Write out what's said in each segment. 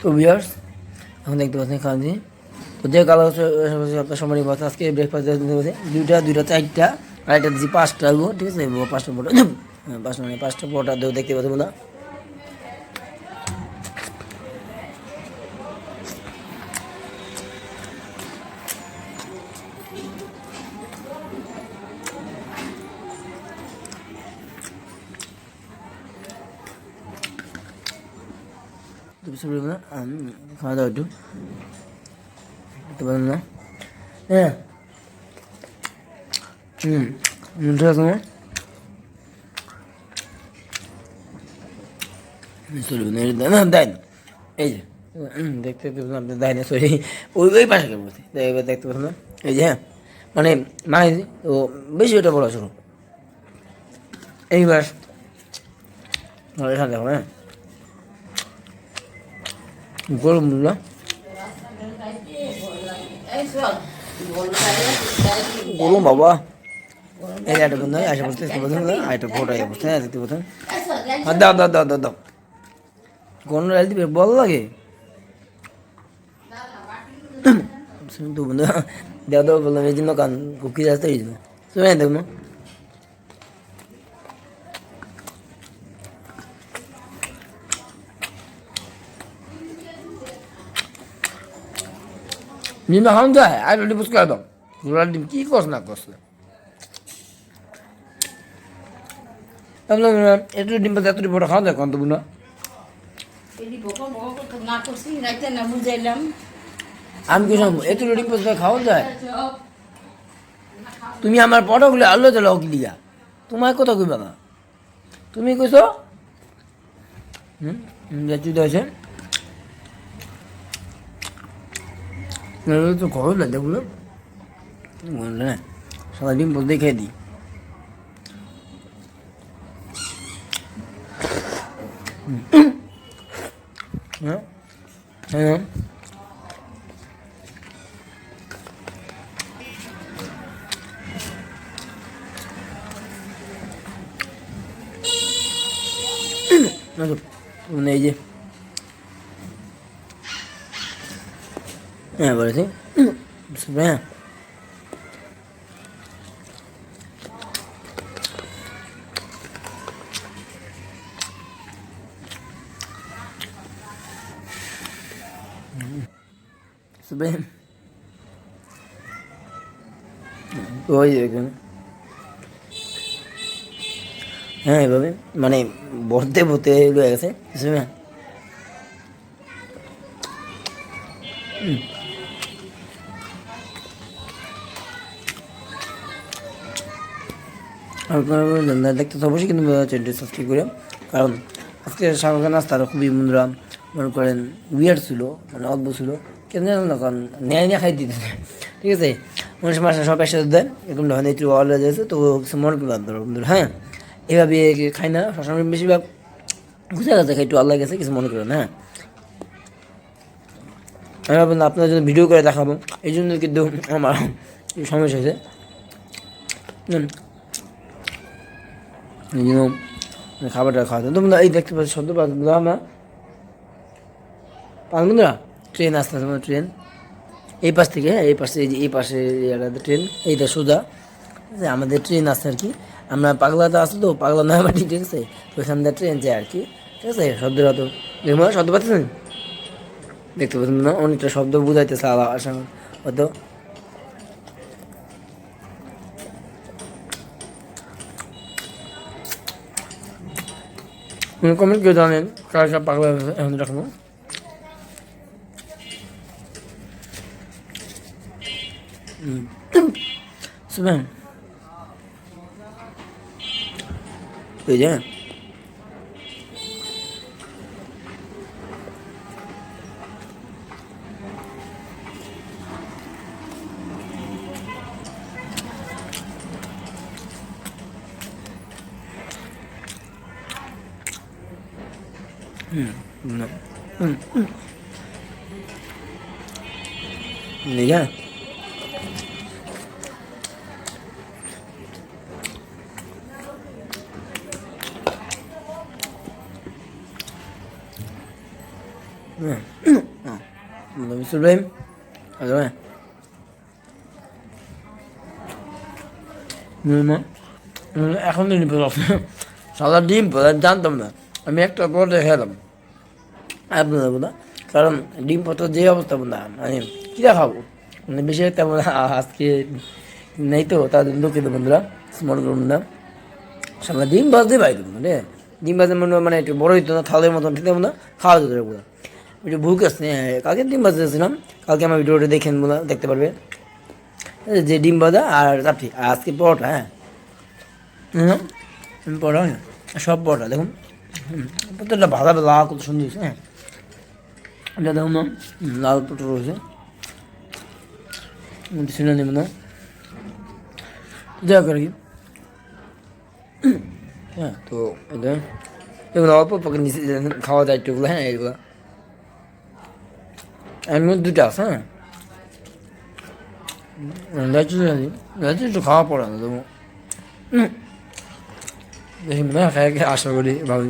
তো ভিউয়ার্স এখন দেখতে পাচ্ছেন খাওয়া তো যে কালো আপনার সময় কথা আজকে ব্রেকফাস্ট দুইটা চারটা আর একটা দিচ্ছি 5টা ঠিক আছে 5টা পরোটা হ্যাঁ 5টা পরোটা দেবো দেখতে পাচ্ছেন না খাওয়া দাওয়া একটু দেখতে পারেন না হ্যাঁ ঠিক আছে দেন এই যে দেখতে আপনি দেয় না সরি ওই পাশে কেমন দেখতে পাচ্ছেন না এই যে হ্যাঁ মানে মানে ও বেশি ওটা বড় ছোটো এইবার এখানে দেখো হ্যাঁ গরম না গরম বাবা এই একটা বন্ধু আসে বসতে একটা ফোটো বসতে হ্যাঁ দেখতে পাচ্ছেন দাও দাও দাও দাও দাও কোন রাইল দিবে বল লাগে তো বন্ধু দাও দাও বললাম এই জন্য কান কুকি আসতে এই জন্য শুনে দেখুন ডিম খাওয়ান যায় আর রুটি পুষ্কা দাও ঘোড়ার ডিম কী কস না কস না একটু ডিম পাতে এত বড় খাওয়া যায় কত বুনা আমি কি একটু ডিম পাতে খাওয়া যায় তুমি আমার পটাগুলো আলো তো লক দিয়া তোমার কথা কইবা না তুমি কইছো যাচ্ছি তো আছে তো খবর লাগে বলো বললে না সারা ডিম বলতে খেয়ে দিই হ্যাঁ হ্যাঁ এই যে হ্যাঁ বলেছি হ্যাঁ ওই দেখুন হ্যাঁ এভাবে মানে ভরতে ভরতে রয়ে গেছে হ্যাঁ আপনারা দেখতে তো অবশ্যই কিন্তু চ্যানেলটি সাবস্ক্রাইব করে কারণ আজকে সকালকার নাস্তাটা খুবই বন্ধুরা মনে করেন উইয়ার্ড ছিল মানে অদ্ভুত ছিল কেন জানেন না কারণ নিয়ে খাই দিতে ঠিক আছে মানুষ মাসে সব একসাথে দেন এরকম ধরেন একটু অর্ডার যাচ্ছে তো কিছু মনে করলাম বন্ধুরা হ্যাঁ এভাবে খাই না সবসময় বেশিরভাগ বুঝে গেছে একটু আল্লাহ গেছে কিছু মনে করেন হ্যাঁ আমি ভাবলাম আপনার জন্য ভিডিও করে দেখাবো এই জন্য কিন্তু আমার সমস্যা হয়েছে এই জন্য খাবারটা খাওয়াতে তো এই দেখতে পাচ্ছি সদ্য আমরা বন্ধুরা ট্রেন আসতে আসতে ট্রেন এই পাশ থেকে হ্যাঁ এই পাশে এই পাশে ট্রেন এইটা সোজা ঠিক আছে আমাদের ট্রেন আসছে আর কি আমরা পাগলাতে আসতো তো পাগলা নয়াবাটি ঠিক আছে তো ওইখান থেকে ট্রেন যায় আর কি ঠিক আছে শব্দটা তো শব্দ পাচ্ছেন দেখতে পাচ্ছেন না অনেকটা শব্দ বুঝাইতেছে আশা হয়তো কমেন্ট কেউ জানেন কার সব পাগলা এখন রাখবো শুনেন এই যে Iya. হ্যাঁ মিস্টার ইব্রাহিম আচ্ছা হ্যাঁ এখন তো নিপে সাদা ডিম জানতাম না আমি একটা পরে খেলাম আপনার বলা কারণ ডিম পত্র যে অবস্থা বন্ধা মানে কী খাবো মানে বেশি একটা বলা আজকে নেই তো তাদের দুঃখিত বন্ধুরা স্মরণ করুন না সামনে ডিম ভাজতে পাই তো মানে ডিম ভাজতে মানে একটু বড় হইতো না থালের মতন ঠিক না খাওয়া যেত পুরো একটু ভুক আসছে কালকে ডিম ভাজতেছিলাম কালকে আমার ভিডিওটা দেখেন বলে দেখতে পারবে যে ডিম ভাজা আর চাপটি আর আজকে পরোটা হ্যাঁ পরোটা হ্যাঁ সব পরোটা দেখুন প্রত্যেকটা ভাজা লাল কত সুন্দর হয়েছে হ্যাঁ এটা দেখুন না লাল পটল রয়েছে শুনে নেব না যা করে কি হ্যাঁ তো এটা এগুলো অল্প অল্প নিচে খাওয়া যায় একটুগুলো হ্যাঁ এগুলো এর মধ্যে দুটো আছে হ্যাঁ লাচি একটু খাওয়া পড়ে না তবু দেখি মনে হয় খাই আশা করি ভাবি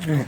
হুম